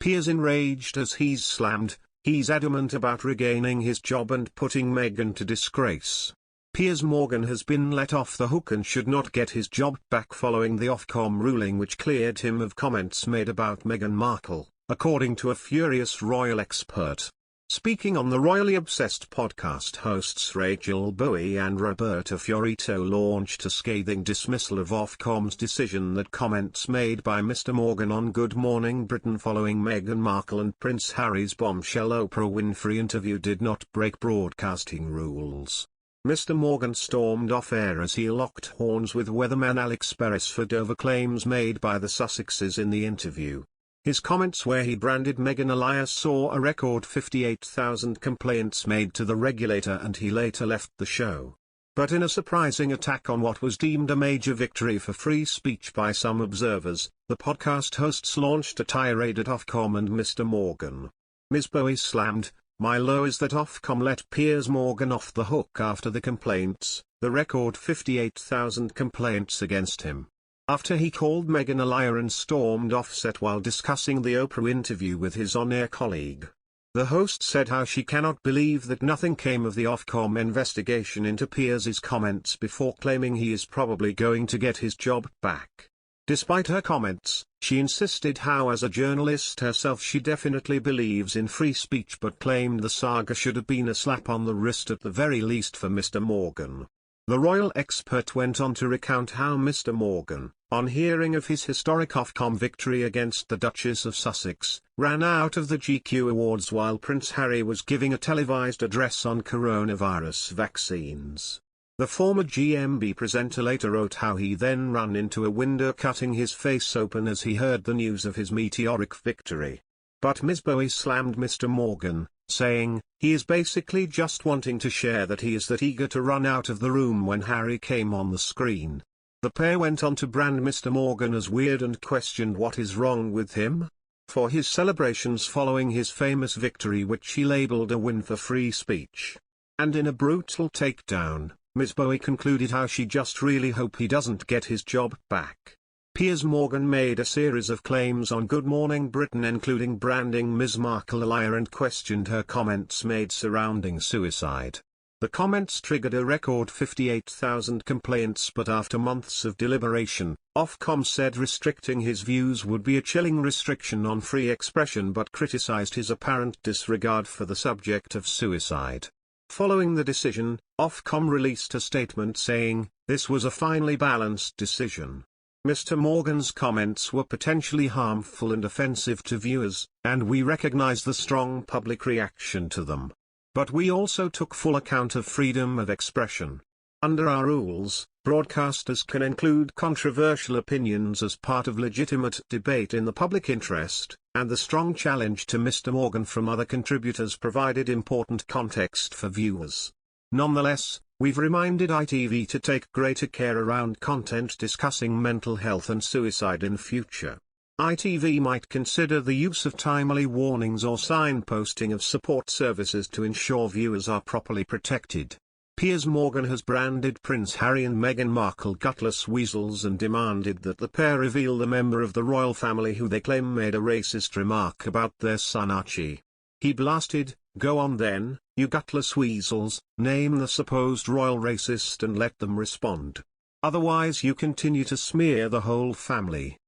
Piers enraged as he's slammed. He's adamant about regaining his job and putting Meghan to disgrace. Piers Morgan has been let off the hook and should not get his job back following the Ofcom ruling which cleared him of comments made about Meghan Markle, according to a furious royal expert. Speaking on the Royally Obsessed podcast, hosts Rachel Bowie and Roberta Fiorito launched a scathing dismissal of Ofcom's decision that comments made by Mr. Morgan on Good Morning Britain following Meghan Markle and Prince Harry's bombshell Oprah Winfrey interview did not break broadcasting rules. Mr. Morgan stormed off air as he locked horns with weatherman Alex Beresford over claims made by the Sussexes in the interview. His comments where he branded Meghan a liar saw a record 58,000 complaints made to the regulator and he later left the show. But in a surprising attack on what was deemed a major victory for free speech by some observers, the podcast hosts launched a tirade at Ofcom and Mr. Morgan. Ms. Bowie slammed, "My low is that Ofcom let Piers Morgan off the hook after the complaints, the record 58,000 complaints against him. After he called Meghan a liar and stormed off set while discussing the Oprah interview with his on-air colleague. The host said how she cannot believe that nothing came of the Ofcom investigation into Piers's comments before claiming he is probably going to get his job back. Despite her comments, she insisted how as a journalist herself she definitely believes in free speech but claimed the saga should have been a slap on the wrist at the very least for Mr. Morgan. The royal expert went on to recount how Mr. Morgan, on hearing of his historic Ofcom victory against the Duchess of Sussex, ran out of the GQ Awards while Prince Harry was giving a televised address on coronavirus vaccines. The former GMB presenter later wrote how he then ran into a window cutting his face open as he heard the news of his meteoric victory. But Ms. Bowie slammed Mr. Morgan, saying, "He is basically just wanting to share that he is that eager to run out of the room when Harry came on the screen." The pair went on to brand Mr. Morgan as weird and questioned what is wrong with him for his celebrations following his famous victory which he labelled a win for free speech. And in a brutal takedown, Ms. Bowie concluded how she just really hope he doesn't get his job back. Piers Morgan made a series of claims on Good Morning Britain including branding Ms. Markle a liar and questioned her comments made surrounding suicide. The comments triggered a record 58,000 complaints but after months of deliberation, Ofcom said restricting his views would be a chilling restriction on free expression but criticised his apparent disregard for the subject of suicide. Following the decision, Ofcom released a statement saying, "This was a finely balanced decision. Mr. Morgan's comments were potentially harmful and offensive to viewers, and we recognize the strong public reaction to them. But we also took full account of freedom of expression. Under our rules, broadcasters can include controversial opinions as part of legitimate debate in the public interest, and the strong challenge to Mr. Morgan from other contributors provided important context for viewers. Nonetheless, we've reminded ITV to take greater care around content discussing mental health and suicide in future. ITV might consider the use of timely warnings or signposting of support services to ensure viewers are properly protected." Piers Morgan has branded Prince Harry and Meghan Markle gutless weasels and demanded that the pair reveal the member of the royal family who they claim made a racist remark about their son Archie. He blasted, "Go on then, you gutless weasels, name the supposed royal racist and let them respond. Otherwise you continue to smear the whole family."